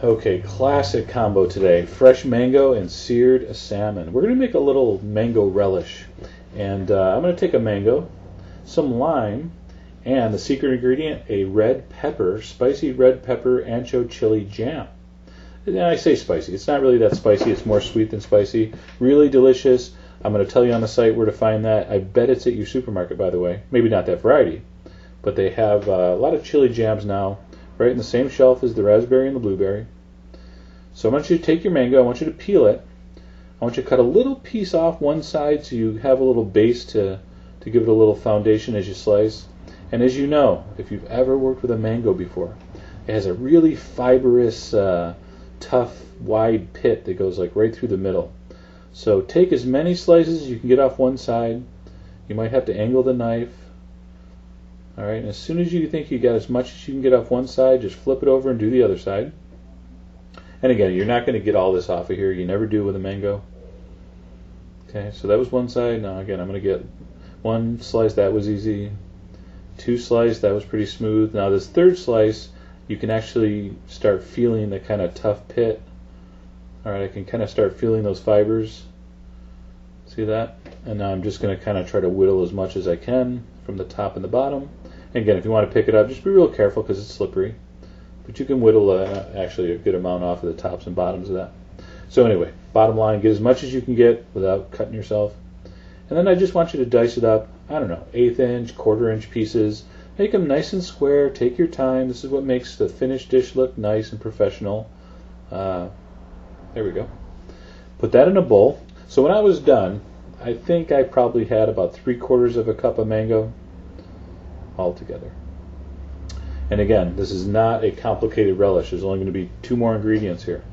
Okay, classic combo today. Fresh mango and seared salmon. We're going to make a little mango relish. And I'm going to take a mango, some lime, and the secret ingredient, a red pepper, spicy red pepper ancho chili jam. And I say spicy. It's not really that spicy. It's more sweet than spicy. Really delicious. I'm going to tell you on the site where to find that. I bet it's at your supermarket, by the way. Maybe not that variety, but they have a lot of chili jams now, right in the same shelf as the raspberry and the blueberry. So I want you to take your mango, I want you to peel it, I want you to cut a little piece off one side so you have a little base to give it a little foundation as you slice. And as you know, if you've ever worked with a mango before, it has a really fibrous, tough, wide pit that goes like right through the middle. So take as many slices as you can get off one side. You might have to angle the knife. Alright, and as soon as you think you got as much as you can get off one side, just flip it over and do the other side. And again, you're not going to get all this off of here. You never do with a mango. Okay, so that was one side. Now again, I'm going to get one slice. That was easy. Two slices. That was pretty smooth. Now this third slice, you can actually start feeling the kind of tough pit. Alright, I can kind of start feeling those fibers. See that? And now I'm just going to kind of try to whittle as much as I can from the top and the bottom. And again, if you want to pick it up, just be real careful because it's slippery. But you can whittle actually a good amount off of the tops and bottoms of that. So anyway, bottom line, get as much as you can get without cutting yourself. And then I just want you to dice it up, I don't know, 1/8 inch, 1/4 inch pieces. Make them nice and square. Take your time. This is what makes the finished dish look nice and professional. There we go. Put that in a bowl. So when I was done, I think I probably had about 3/4 of a cup of mango altogether. And again, this is not a complicated relish. There's only going to be 2 more ingredients here.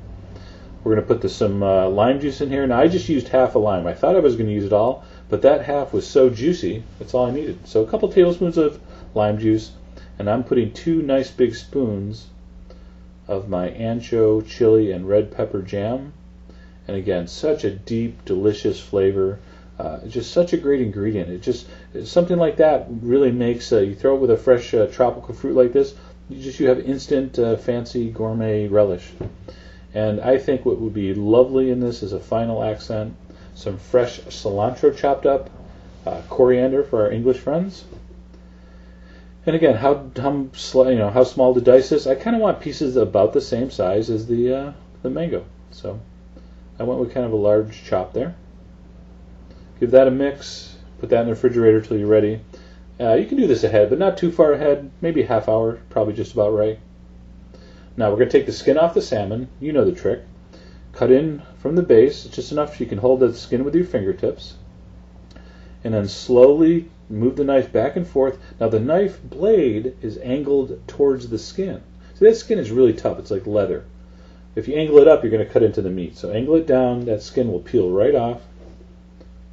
We're going to put some lime juice in here. Now I just used half a lime. I thought I was going to use it all, but that half was so juicy, that's all I needed. So a couple tablespoons of lime juice, and I'm putting 2 nice big spoons of my ancho, chili, and red pepper jam. And again, such a deep, delicious flavor. Just such a great ingredient. Something like that really makes, you throw it with a fresh tropical fruit like this, you have instant fancy gourmet relish. And I think what would be lovely in this as a final accent, some fresh cilantro chopped up, coriander for our English friends. And again, how small to dice this? I kind of want pieces about the same size as the mango. So I went with kind of a large chop there. Give that a mix, put that in the refrigerator till you're ready. You can do this ahead, but not too far ahead, maybe a half hour, probably just about right. Now we're going to take the skin off the salmon, you know the trick. Cut in from the base, just enough so you can hold the skin with your fingertips. And then slowly move the knife back and forth. Now the knife blade is angled towards the skin. See, that skin is really tough, it's like leather. If you angle it up, you're going to cut into the meat. So angle it down, that skin will peel right off.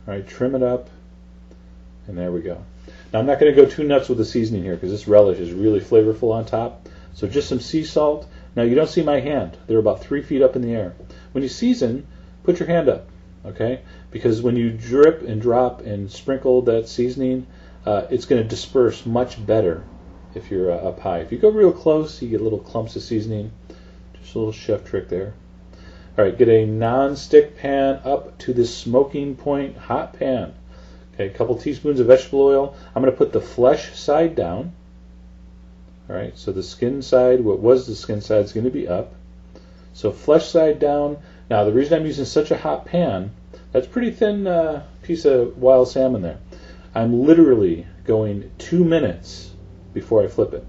All right, trim it up, and there we go. Now I'm not going to go too nuts with the seasoning here because this relish is really flavorful on top. So just some sea salt. Now you don't see my hand. They're about 3 feet up in the air. When you season, put your hand up, okay? Because when you drip and drop and sprinkle that seasoning, it's going to disperse much better if you're up high. If you go real close, you get little clumps of seasoning. Just a little chef trick there. All right, get a non-stick pan up to the smoking point hot pan. Okay, a couple teaspoons of vegetable oil. I'm going to put the flesh side down. All right, so the skin side, what was the skin side, is going to be up. So flesh side down. Now the reason I'm using such a hot pan, that's a pretty thin piece of wild salmon there. I'm literally going 2 minutes before I flip it.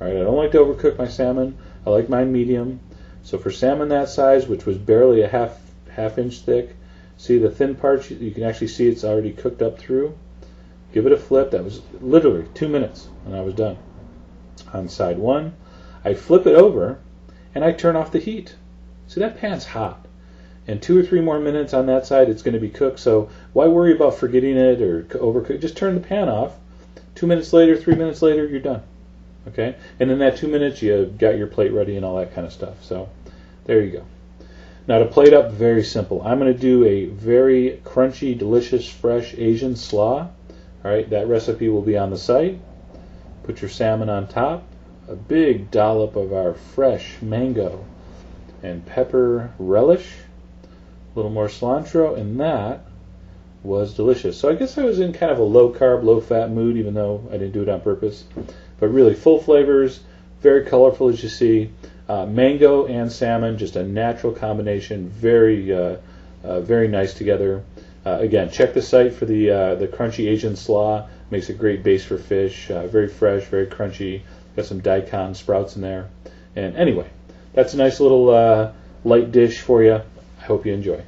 All right, I don't like to overcook my salmon. I like mine medium. So for salmon that size, which was barely a half inch thick, see the thin parts, you can actually see it's already cooked up through. Give it a flip. That was literally 2 minutes, and I was done. On side one, I flip it over, and I turn off the heat. See, that pan's hot. In 2 or 3 more minutes on that side, it's going to be cooked, so why worry about forgetting it or overcook? Just turn the pan off. 2 minutes later, 3 minutes later, you're done. Okay? And in that 2 minutes, you got your plate ready and all that kind of stuff. So there you go. Now to plate up, very simple. I'm going to do a very crunchy, delicious, fresh Asian slaw. All right, that recipe will be on the site. Put your salmon on top. A big dollop of our fresh mango. and pepper relish, a little more cilantro, and that was delicious. So I guess I was in kind of a low carb, low fat mood, even though I didn't do it on purpose. But really full flavors, very colorful as you see. Mango and salmon, just a natural combination, very nice together. Again, check the site for the crunchy Asian slaw. Makes a great base for fish. Very fresh, very crunchy. Got some daikon sprouts in there. And anyway, that's a nice little light dish for you. I hope you enjoy.